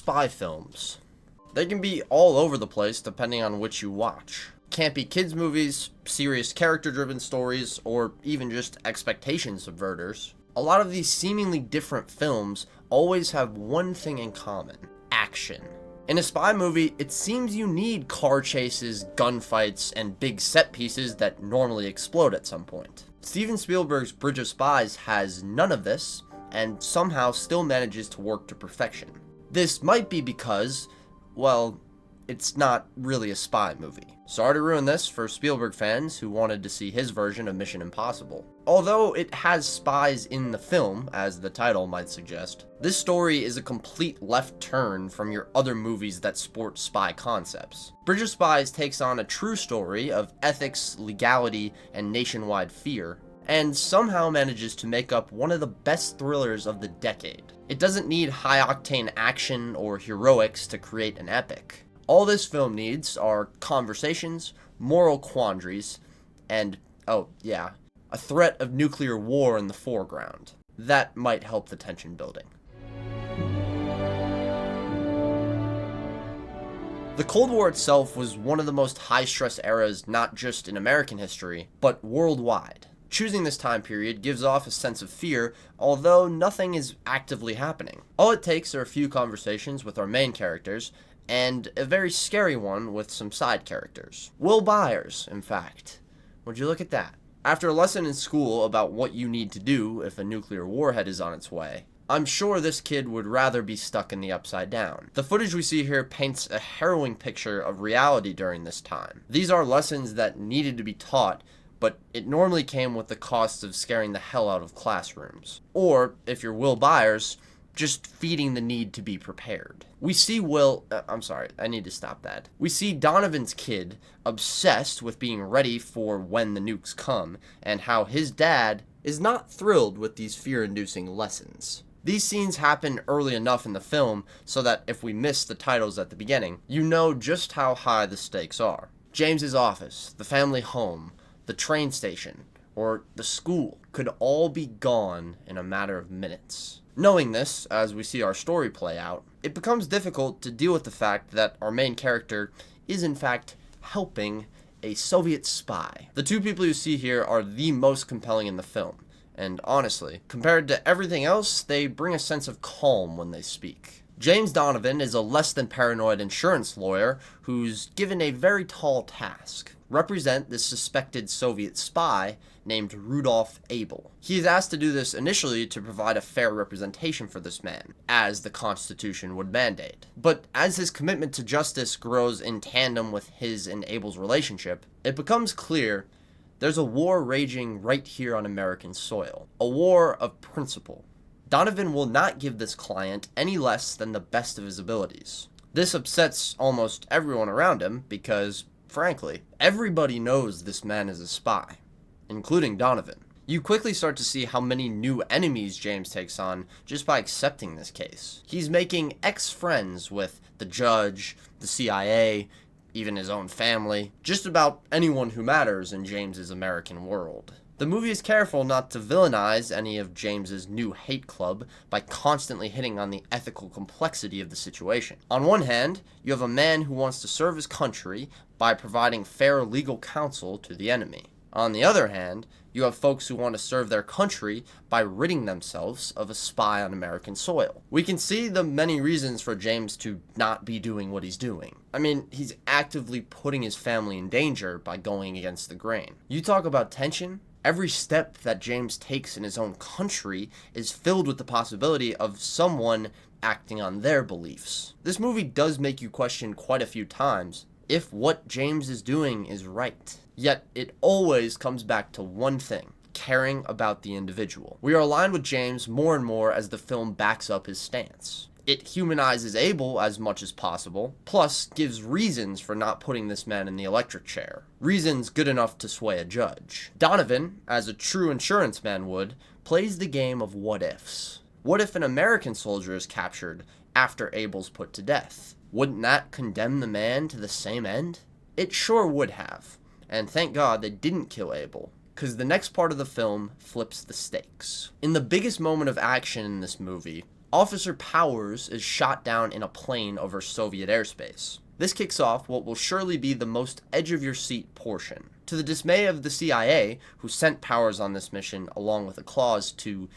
spy films. They can be all over the place depending on which you watch. Campy kids movies, serious character-driven stories, or even just expectation subverters. A lot of these seemingly different films always have one thing in common: action. In a spy movie, it seems you need car chases, gunfights, and big set pieces that normally explode at some point. Steven Spielberg's Bridge of Spies has none of this, and somehow still manages to work to perfection. This might be because, well, it's not really a spy movie. Sorry to ruin this for Spielberg fans who wanted to see his version of Mission Impossible. Although it has spies in the film, as the title might suggest, this story is a complete left turn from your other movies that sport spy concepts. Bridge of Spies takes on a true story of ethics, legality, and nationwide fear, and somehow manages to make up one of the best thrillers of the decade. It doesn't need high-octane action or heroics to create an epic. All this film needs are conversations, moral quandaries, and, oh yeah, a threat of nuclear war in the foreground. That might help the tension building. The Cold War itself was one of the most high-stress eras not just in American history, but worldwide. Choosing this time period gives off a sense of fear, although nothing is actively happening. All it takes are a few conversations with our main characters, and a very scary one with some side characters. Will Byers, in fact. Would you look at that? After a lesson in school about what you need to do if a nuclear warhead is on its way, I'm sure this kid would rather be stuck in the Upside Down. The footage we see here paints a harrowing picture of reality during this time. These are lessons that needed to be taught, but it normally came with the cost of scaring the hell out of classrooms. Or, if you're Will Byers, just feeding the need to be prepared. We see We see Donovan's kid obsessed with being ready for when the nukes come, and how his dad is not thrilled with these fear-inducing lessons. These scenes happen early enough in the film so that if we miss the titles at the beginning, you know just how high the stakes are. James's office, the family home, the train station, or the school could all be gone in a matter of minutes. Knowing this, as we see our story play out, it becomes difficult to deal with the fact that our main character is in fact helping a Soviet spy. The two people you see here are the most compelling in the film, and honestly, compared to everything else, they bring a sense of calm when they speak. James Donovan is a less than paranoid insurance lawyer who's given a very tall task: represent this suspected Soviet spy named Rudolf Abel. He is asked to do this initially to provide a fair representation for this man, as the Constitution would mandate. But as his commitment to justice grows in tandem with his and Abel's relationship, it becomes clear there's a war raging right here on American soil. A war of principle. Donovan will not give this client any less than the best of his abilities. This upsets almost everyone around him because, frankly, everybody knows this man is a spy, including Donovan. You quickly start to see how many new enemies James takes on just by accepting this case. He's making ex-friends with the judge, the CIA, even his own family, just about anyone who matters in James's American world. The movie is careful not to villainize any of James's new hate club by constantly hitting on the ethical complexity of the situation. On one hand, you have a man who wants to serve his country by providing fair legal counsel to the enemy. On the other hand, you have folks who want to serve their country by ridding themselves of a spy on American soil. We can see the many reasons for James to not be doing what he's doing. I mean, he's actively putting his family in danger by going against the grain. You talk about tension? Every step that James takes in his own country is filled with the possibility of someone acting on their beliefs. This movie does make you question quite a few times if what James is doing is right. Yet, it always comes back to one thing: caring about the individual. We are aligned with James more and more as the film backs up his stance. It humanizes Abel as much as possible, plus gives reasons for not putting this man in the electric chair. Reasons good enough to sway a judge. Donovan, as a true insurance man would, plays the game of what-ifs. What if an American soldier is captured after Abel's put to death? Wouldn't that condemn the man to the same end? It sure would have. And thank God they didn't kill Abel, because the next part of the film flips the stakes. In the biggest moment of action in this movie, Officer Powers is shot down in a plane over Soviet airspace. This kicks off what will surely be the most edge-of-your-seat portion. To the dismay of the CIA, who sent Powers on this mission along with a clause to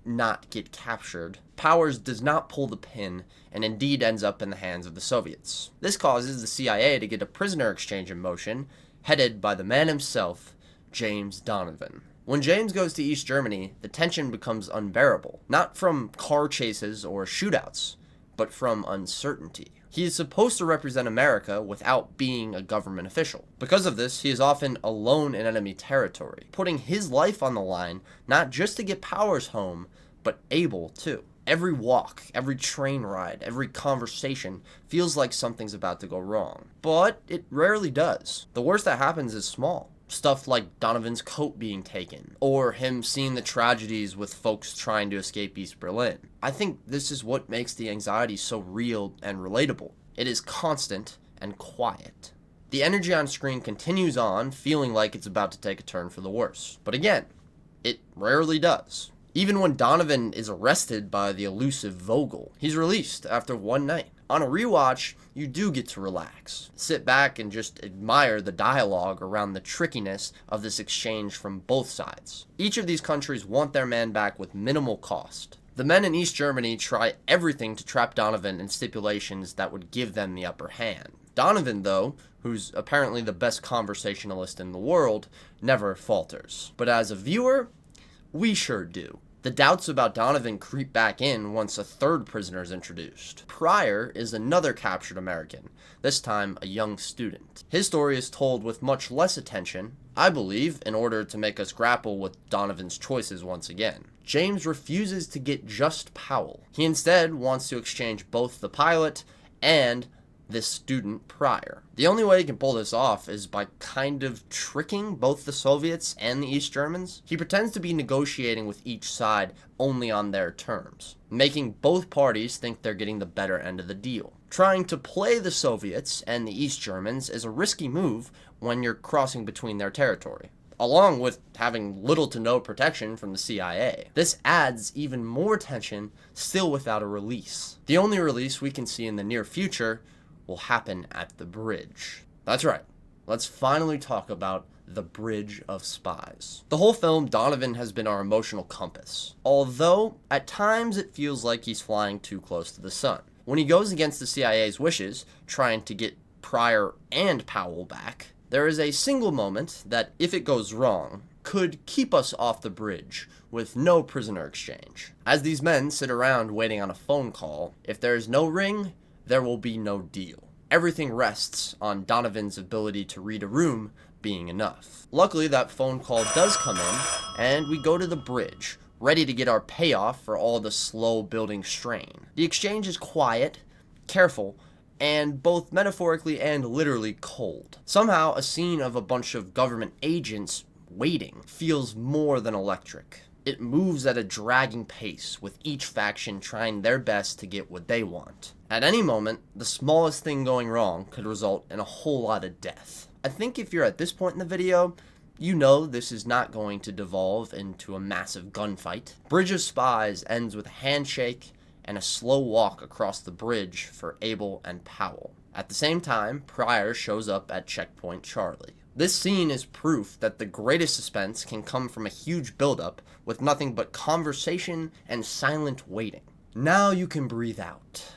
not get captured, Powers does not pull the pin and indeed ends up in the hands of the Soviets. This causes the CIA to get a prisoner exchange in motion, headed by the man himself, James Donovan. When James goes to East Germany, the tension becomes unbearable, not from car chases or shootouts, but from uncertainty. He is supposed to represent America without being a government official. Because of this, he is often alone in enemy territory, putting his life on the line, not just to get Powers home, but Abel too. Every walk, every train ride, every conversation feels like something's about to go wrong. But it rarely does. The worst that happens is small. Stuff like Donovan's coat being taken, or him seeing the tragedies with folks trying to escape East Berlin. I think this is what makes the anxiety so real and relatable. It is constant and quiet. The energy on screen continues on, feeling like it's about to take a turn for the worse. But again, it rarely does. Even when Donovan is arrested by the elusive Vogel, he's released after one night. On a rewatch, you do get to relax. Sit back and just admire the dialogue around the trickiness of this exchange from both sides. Each of these countries want their man back with minimal cost. The men in East Germany try everything to trap Donovan in stipulations that would give them the upper hand. Donovan, though, who's apparently the best conversationalist in the world, never falters. But as a viewer, we sure do. The doubts about Donovan creep back in once a third prisoner is introduced. Pryor is another captured American, this time a young student. His story is told with much less attention, I believe, in order to make us grapple with Donovan's choices once again. James refuses to get just Powell. He instead wants to exchange both the pilot and this student Pryor. The only way he can pull this off is by kind of tricking both the Soviets and the East Germans. He pretends to be negotiating with each side only on their terms, making both parties think they're getting the better end of the deal. Trying to play the Soviets and the East Germans is a risky move when you're crossing between their territory, along with having little to no protection from the CIA. This adds even more tension, still without a release. The only release we can see in the near future will happen at the bridge. That's right. Let's finally talk about the Bridge of Spies. The whole film, Donovan has been our emotional compass, although at times it feels like he's flying too close to the sun. When he goes against the CIA's wishes, trying to get Pryor and Powell back, there is a single moment that, if it goes wrong, could keep us off the bridge with no prisoner exchange. As these men sit around waiting on a phone call, if there is no ring, there will be no deal. Everything rests on Donovan's ability to read a room being enough. Luckily, that phone call does come in, and we go to the bridge, ready to get our payoff for all the slow building strain. The exchange is quiet, careful, and both metaphorically and literally cold. Somehow, a scene of a bunch of government agents waiting feels more than electric. It moves at a dragging pace, with each faction trying their best to get what they want. At any moment, the smallest thing going wrong could result in a whole lot of death. I think if you're at this point in the video, you know this is not going to devolve into a massive gunfight. Bridge of Spies ends with a handshake and a slow walk across the bridge for Abel and Powell. At the same time, Pryor shows up at Checkpoint Charlie. This scene is proof that the greatest suspense can come from a huge buildup with nothing but conversation and silent waiting. Now you can breathe out.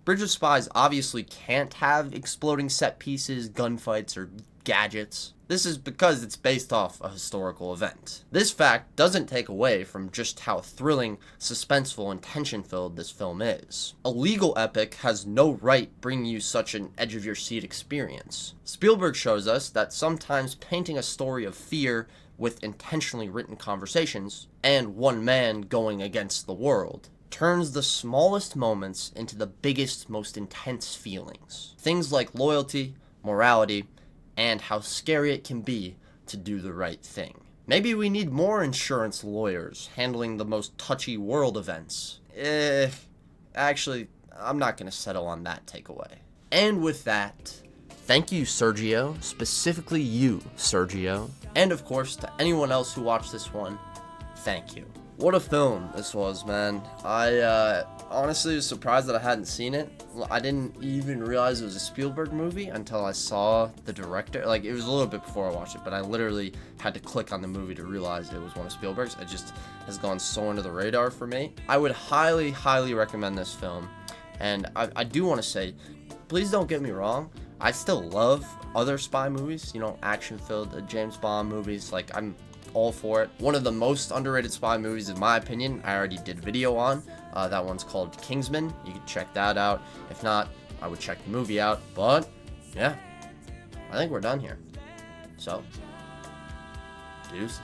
Bridge of Spies obviously can't have exploding set pieces, gunfights, or gadgets. This is because it's based off a historical event. This fact doesn't take away from just how thrilling, suspenseful, and tension-filled this film is. A legal epic has no right bringing you such an edge-of-your-seat experience. Spielberg shows us that sometimes painting a story of fear with intentionally written conversations, and one man going against the world, turns the smallest moments into the biggest, most intense feelings. Things like loyalty, morality, and how scary it can be to do the right thing. Maybe we need more insurance lawyers handling the most touchy world events. Actually, I'm not going to settle on that takeaway. And with that, thank you, Sergio, specifically you, Sergio. And of course, to anyone else who watched this one, thank you. What a film this was, man. I honestly was surprised that I hadn't seen it. I didn't even realize it was a Spielberg movie until I saw the director. Like, it was a little bit before I watched it, but I literally had to click on the movie to realize it was one of Spielberg's. It just has gone so under the radar for me. I would highly, highly recommend this film. And I do want to say, please don't get me wrong. I still love other spy movies, you know, action-filled James Bond movies. Like, I'm all for it. One of the most underrated spy movies, in my opinion, I already did a video on. That one's called Kingsman. You can check that out. If not, I would check the movie out. But, yeah, I think we're done here. So, deuces.